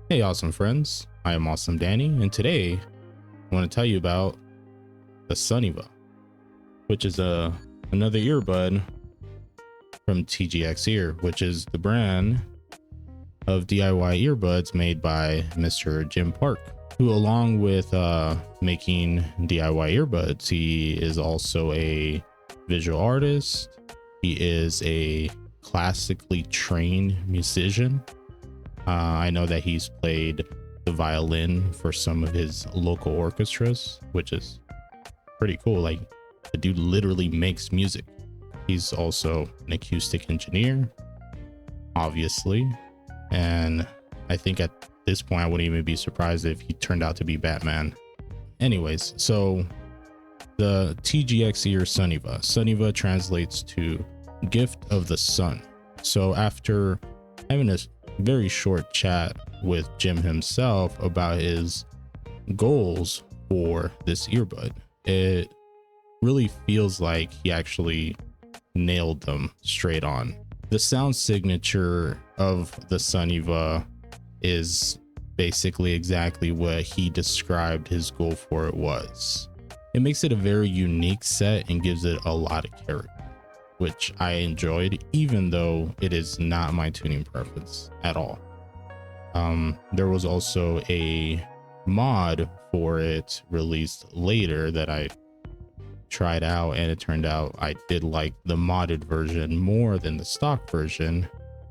Hey, awesome friends. I am Awesome Danny, and today I want to tell you about the Sunniva, which is another earbud from TGX Ear, which is the brand of DIY earbuds made by Mr. Jim Park, who, along with making DIY earbuds, he is also a visual artist. He is a classically trained musician. I know that he's played the violin for some of his local orchestras, which is pretty cool. Like, the dude literally makes music. He's also an acoustic engineer, obviously. And I think at this point, I wouldn't even be surprised if he turned out to be Batman. Anyways, so the TGX Ear Sunniva. Sunniva translates to gift of the sun. So after having a very short chat with Jim himself about his goals for this earbud, it really feels like he actually nailed them straight on. The sound signature of the Sunniva is basically exactly what he described his goal for it was. It makes it a very unique set and gives it a lot of character, which I enjoyed, even though it is not my tuning preference at all. There was also a mod for it released later that I tried out, and it turned out I did like the modded version more than the stock version,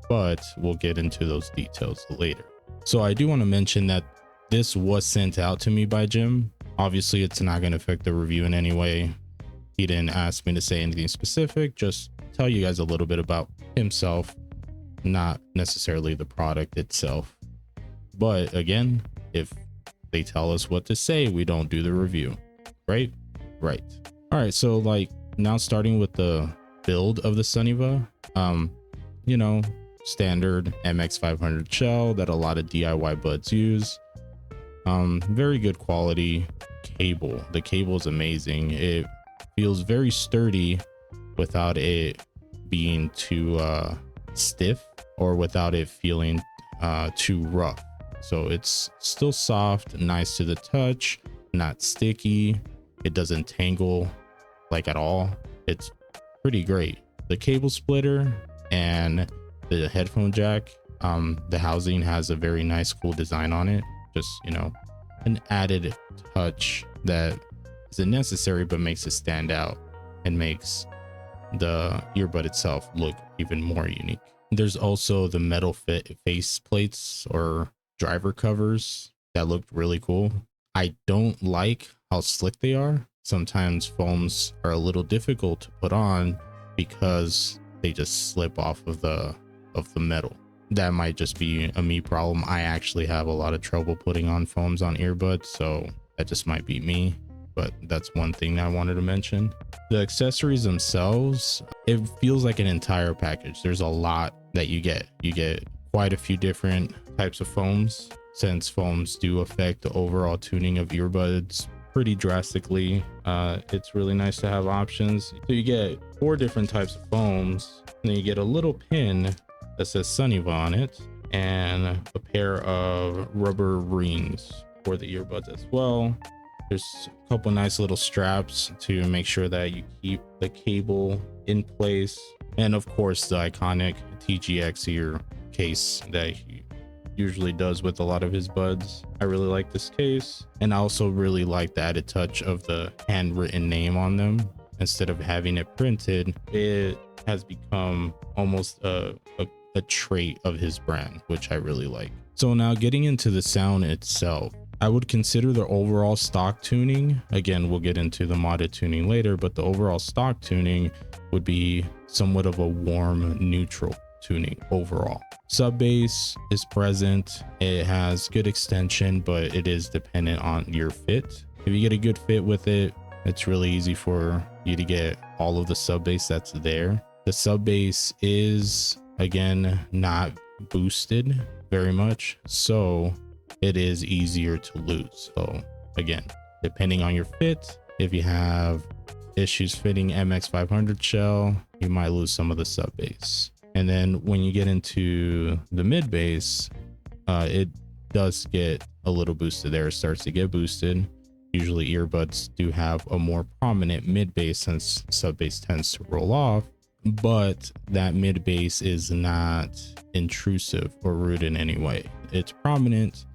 but we'll get into those details later. So I do want to mention that this was sent out to me by Jim. Obviously, it's not going to affect the review in any way. He didn't ask me to say anything specific, just tell you guys a little bit about himself, not necessarily the product itself. But again, if they tell us what to say, we don't do the review, right? Right. All right, so like now starting with the build of the Sunniva, you know, standard MX500 shell that a lot of DIY buds use. Very good quality cable. The cable is amazing. It feels very sturdy without it being too stiff or without it feeling too rough. So it's still soft, nice to the touch, not sticky. It doesn't tangle like at all. It's pretty great. The cable splitter and the headphone jack, the housing has a very nice, cool design on it. Just, you know, an added touch that isn't necessary but makes it stand out and makes the earbud itself look even more unique. There's also the metal face plates or driver covers that looked really cool. I don't like how slick they are. Sometimes foams are a little difficult to put on because they just slip off of the metal. That might just be a me problem. I actually have a lot of trouble putting on foams on earbuds, so that just might be me. But that's one thing that I wanted to mention. The accessories themselves, it feels like an entire package. There's a lot that you get. You get quite a few different types of foams, since foams do affect the overall tuning of earbuds pretty drastically. It's really nice to have options. So you get 4 different types of foams, and then you get a little pin that says Sunniva on it, and a pair of rubber rings for the earbuds as well. There's a couple nice little straps to make sure that you keep the cable in place, and of course the iconic TGX Ear case that he usually does with a lot of his buds. I really like this case, and I also really like the added touch of the handwritten name on them. Instead of having it printed, it has become almost a trait of his brand, which I really like. So now getting into the sound itself, I would consider the overall stock tuning, again we'll get into the modded tuning later, but the overall stock tuning would be somewhat of a warm neutral tuning overall. Sub bass is present. It has good extension, but it is dependent on your fit. If you get a good fit with it, it's really easy for you to get all of the sub bass that's there. The sub bass is, again, not boosted very much, so it is easier to lose. So again, depending on your fit, if you have issues fitting MX500 shell, you might lose some of the sub bass. And then when you get into the mid bass, it does get a little boosted there. It starts to get boosted. Usually earbuds do have a more prominent mid bass since sub bass tends to roll off, but that mid bass is not intrusive or rude in any way. It's prominent,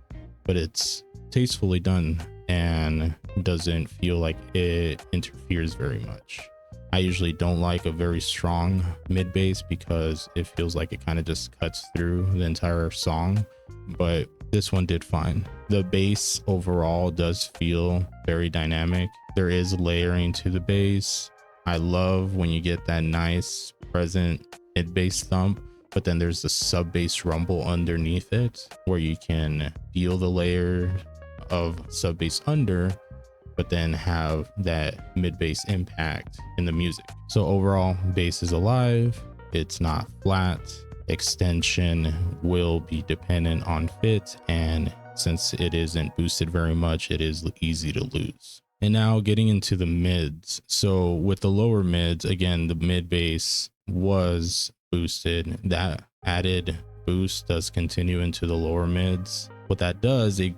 but it's tastefully done and doesn't feel like it interferes very much. I usually don't like a very strong mid bass because it feels like it kind of just cuts through the entire song, but this one did fine. The bass overall does feel very dynamic. There is layering to the bass. I love when you get that nice present mid bass thump, but then there's the sub bass rumble underneath it where you can feel the layer of sub bass under, but then have that mid bass impact in the music. So overall, bass is alive. It's not flat. Extension will be dependent on fit, and since it isn't boosted very much, it is easy to lose. And now getting into the mids. So with the lower mids, again, the mid bass was boosted. That added boost does continue into the lower mids. What that does, it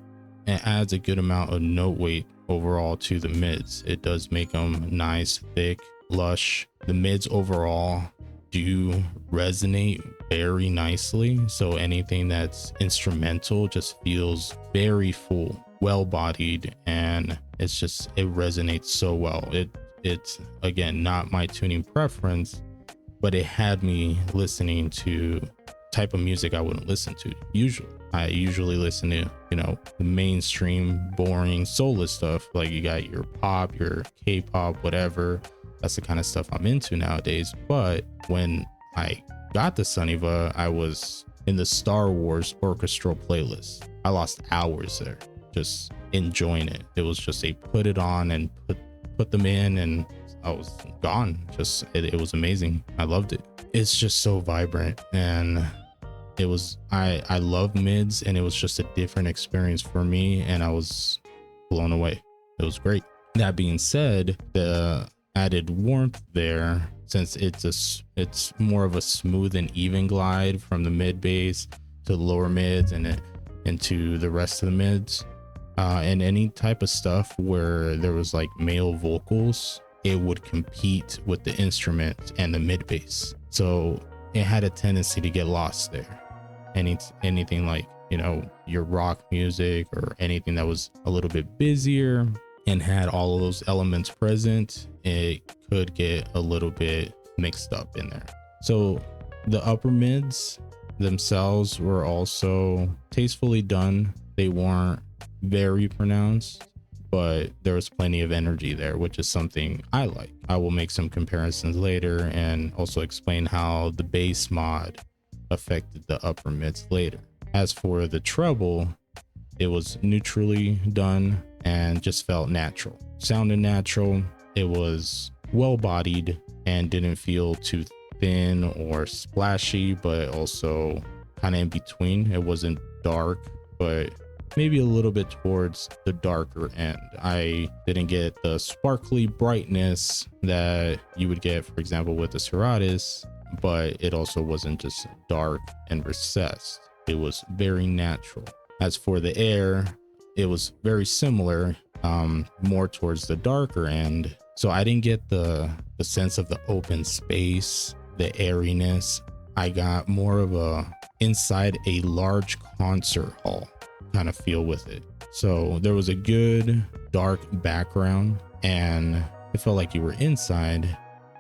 adds a good amount of note weight overall to the mids. It does make them nice, thick, lush. The mids overall do resonate very nicely, so anything that's instrumental just feels very full, well-bodied, and it resonates so well. It's again not my tuning preference, but it had me listening to type of music I wouldn't listen to usually. I usually listen to, you know, the mainstream boring soulless stuff, like you got your pop, your K-pop, whatever. That's the kind of stuff I'm into nowadays. But when I got the Sunniva, I was in the Star Wars orchestral playlist. I lost hours there just enjoying it. It was just a put it on and put them in, and I was gone. Just it was amazing. I loved it. It's just so vibrant, and it was I love mids, and it was just a different experience for me, and I was blown away. It was great. That being said, the added warmth there, since it's more of a smooth and even glide from the mid bass to the lower mids and into the rest of the mids, and any type of stuff where there was like male vocals, it would compete with the instrument and the mid bass, so it had a tendency to get lost there. Anything like, you know, your rock music or anything that was a little bit busier and had all of those elements present, it could get a little bit mixed up in there. So the upper mids themselves were also tastefully done. They weren't very pronounced, but there was plenty of energy there, which is something I like. I will make some comparisons later and also explain how the bass mod affected the upper mids later. As for the treble, it was neutrally done and just felt natural. Sounded natural. It was well bodied and didn't feel too thin or splashy, but also kind of in between. It wasn't dark, but maybe a little bit towards the darker end. I didn't get the sparkly brightness that you would get, for example, with the Seratis, but it also wasn't just dark and recessed. It was very natural. As for the air, it was very similar, more towards the darker end. So I didn't get the sense of the open space, the airiness. I got more of a inside a large concert hall kind of feel with it. So there was a good dark background and it felt like you were inside,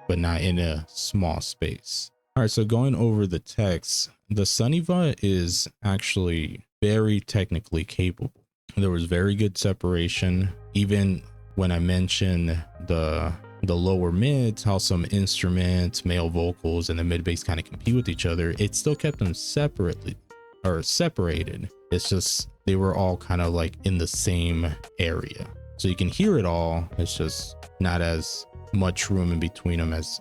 but not in a small space. All right, so going over the text, the Sunniva is actually very technically capable. There was very good separation. Even when I mentioned the lower mids, how some instruments, male vocals, and the mid bass kind of compete with each other, it still kept them separated. It's just they were all kind of like in the same area, so you can hear it all. It's just not as much room in between them as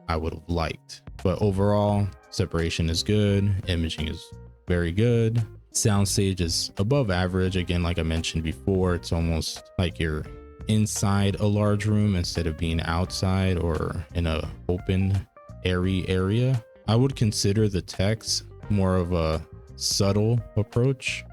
I would have liked. But overall, separation is good. Imaging is very good. Soundstage is above average. Again, like I mentioned before, it's almost like you're inside a large room instead of being outside or in a open airy area. I would consider the text more of a subtle approach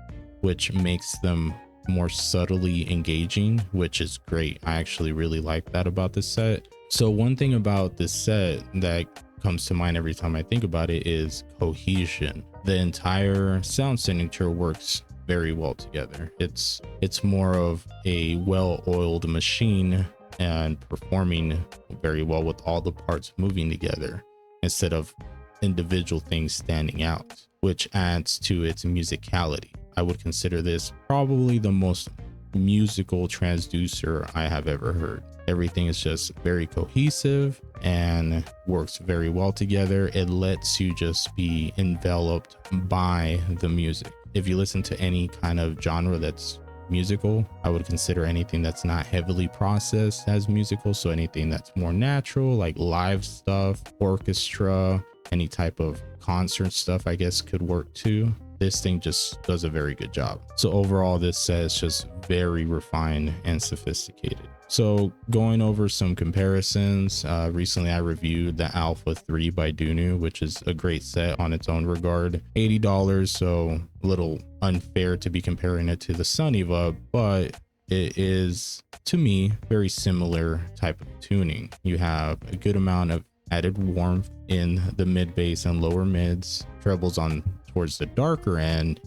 which makes them more subtly engaging, which is great. I actually really like that about this set. So one thing about this set that comes to mind every time I think about it is cohesion. The entire sound signature works very well together. It's more of a well-oiled machine and performing very well with all the parts moving together instead of individual things standing out, which adds to its musicality. I would consider this probably the most musical transducer I have ever heard. Everything is just very cohesive and works very well together. It lets you just be enveloped by the music. If you listen to any kind of genre that's musical, I would consider anything that's not heavily processed as musical. So anything that's more natural, like live stuff, orchestra, any type of concert stuff, I guess could work too. This thing just does a very good job. So overall, this set is just very refined and sophisticated. So going over some comparisons, recently I reviewed the Alpha 3 by Dunu, which is a great set on its own regard. $80, so a little unfair to be comparing it to the Sunniva, but it is, to me, very similar type of tuning. You have a good amount of added warmth in the mid bass and lower mids, trebles on towards the darker end,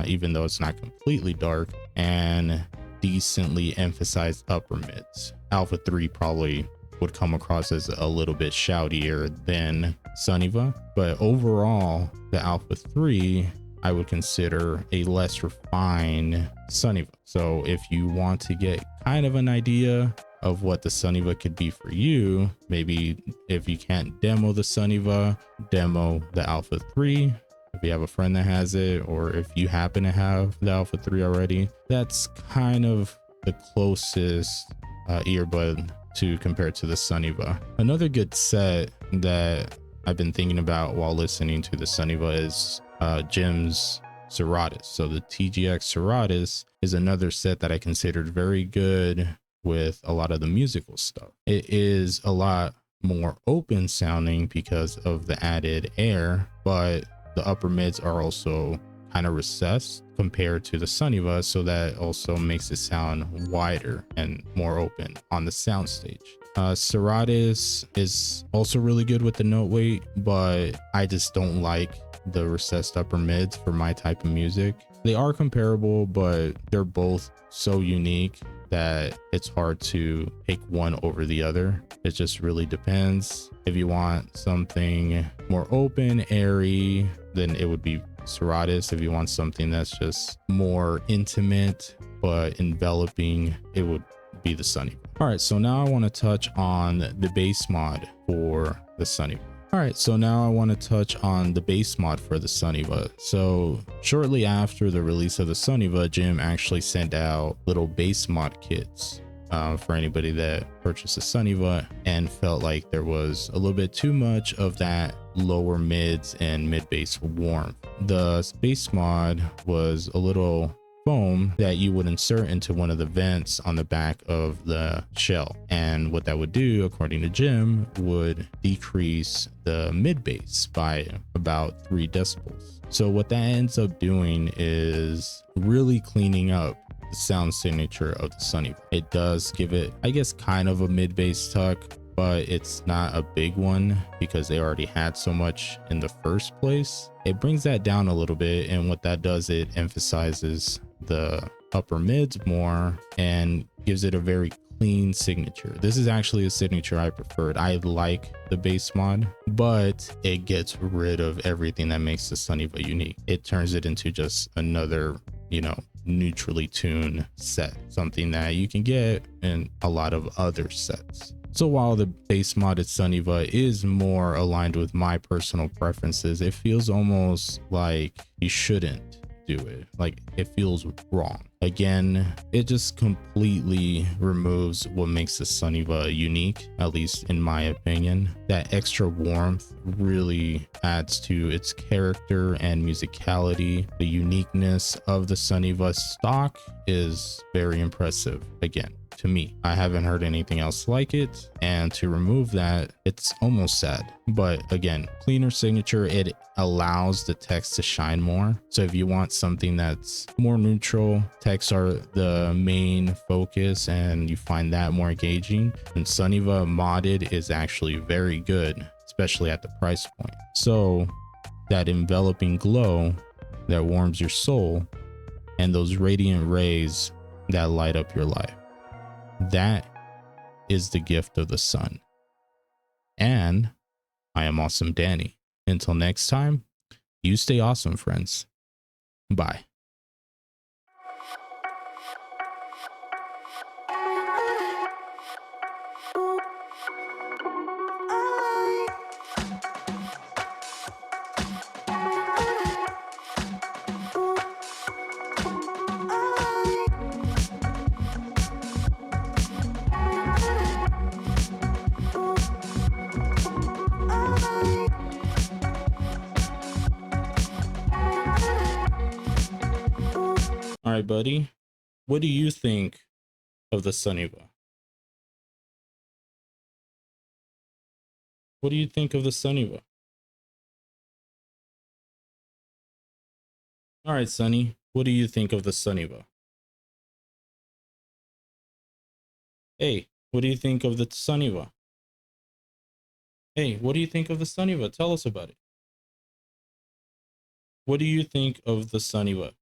even though it's not completely dark, and decently emphasized upper mids. Alpha 3 probably would come across as a little bit shoutier than Sunniva, but overall the Alpha 3 I would consider a less refined Sunniva. So if you want to get kind of an idea of what the Sunniva could be for you, maybe if you can't demo the Sunniva, demo the Alpha 3. If you have a friend that has it, or if you happen to have the Alpha 3 already, that's kind of the closest earbud to compare to the Sunniva. Another good set that I've been thinking about while listening to the Sunniva is Jim's Seratus. So the TGX Seratus is another set that I considered very good with a lot of the musical stuff. It is a lot more open sounding because of the added air, but the upper mids are also kind of recessed compared to the Sunniva, so that also makes it sound wider and more open on the soundstage. Seratus is also really good with the note weight, but I just don't like the recessed upper mids for my type of music. They are comparable, but they're both so unique that it's hard to pick one over the other. It just really depends. If you want something more open, airy, then it would be Seratus. If you want something that's just more intimate but enveloping, it would be the Sunniva. All right, so now I want to touch on the bass mod for the Sunniva. All right, so now I want to touch on the bass mod for the Sunniva. So shortly after the release of the Sunniva, Jim actually sent out little bass mod kits for anybody that purchased the Sunniva and felt like there was a little bit too much of that lower mids and mid bass warmth. The bass mod was a little foam that you would insert into one of the vents on the back of the shell, and what that would do, according to Jim, would decrease the mid bass by about 3 decibels. So what that ends up doing is really cleaning up the sound signature of the Sunniva. It does give it, I guess, kind of a mid bass tuck, but it's not a big one because they already had so much in the first place. It brings that down a little bit, and what that does, it emphasizes the upper mids more and gives it a very clean signature. This is actually a signature I preferred. I like the bass mod, but it gets rid of everything that makes the Sunniva unique. It turns it into just another, neutrally tuned set, something that you can get in a lot of other sets. So while the bass modded Sunniva is more aligned with my personal preferences, it feels almost like you shouldn't do it. Like, it feels wrong. Again, it just completely removes what makes the Sunniva unique, at least in my opinion. That extra warmth really adds to its character and musicality. The uniqueness of the Sunniva stock is very impressive, again, to me. I haven't heard anything else like it, and to remove that, it's almost sad. But again, cleaner signature, it allows the text to shine more. So if you want something that's more neutral, texts are the main focus, and you find that more engaging, and Sunniva modded is actually very good, especially at the price point. So that enveloping glow that warms your soul, and those radiant rays that light up your life, that is the gift of the sun. And I am Awesome Danny. Until next time, you stay awesome, friends. Bye. All right, buddy. What do you think of the Sunniva? What do you think of the Sunniva? All right, Sunny. What do you think of the Sunniva? Hey, what do you think of the Sunniva? Hey, what do you think of the Sunniva? Tell us about it. What do you think of the Sunniva?